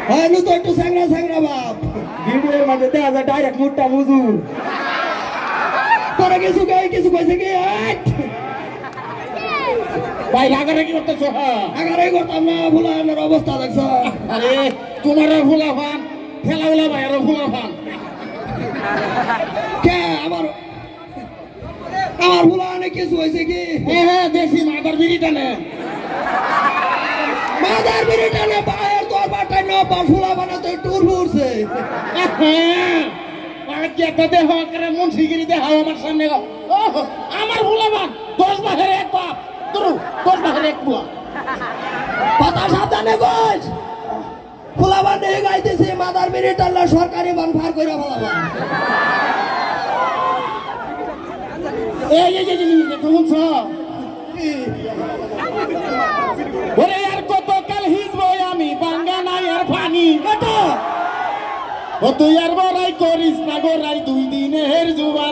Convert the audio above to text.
হ্যাঁ নু তো একটু স্যাংরা স্যাংরা বাপ ভিডিওর মধ্যে দেখা যায় ডাইরেক্ট মুডটা বুঝু তোরা কিছু কইছে কি ভাই রাগারাগি করতেছ আগারাই করতাম না ফুলানের অবস্থা দেখছ আরে তোমার ফুলা ফান খেলাওলা ভাইয়ের ফুলা ফান কে আমার ফুলানে কিছু হয়েছে কি হ্যাঁ দেখি মাদার বিড়ি টানে মাদার বিড়ি টানে বাইরের তোর বাটাই না ফুলা বানাতে টুর ফুরছে দেহ করে মুন্সিগিরি দেখাও আমার সামনে আমার ফুলা বান 10 বাহের এক বাপ 10 বাহের এক বুয়া কথা সাবধানে বল ফুলা বান দেখে গাইতেছে মাদার বিড়ি টানলে সরকারি বান ফার করে ফেলাবা এই শুনছ ওরে আর কত কাল হিজব আমি বাঙ্গা নাই আর পানি কত ও তুই আর বড়াই করিস না গোড়াই 2 দিনের জুবা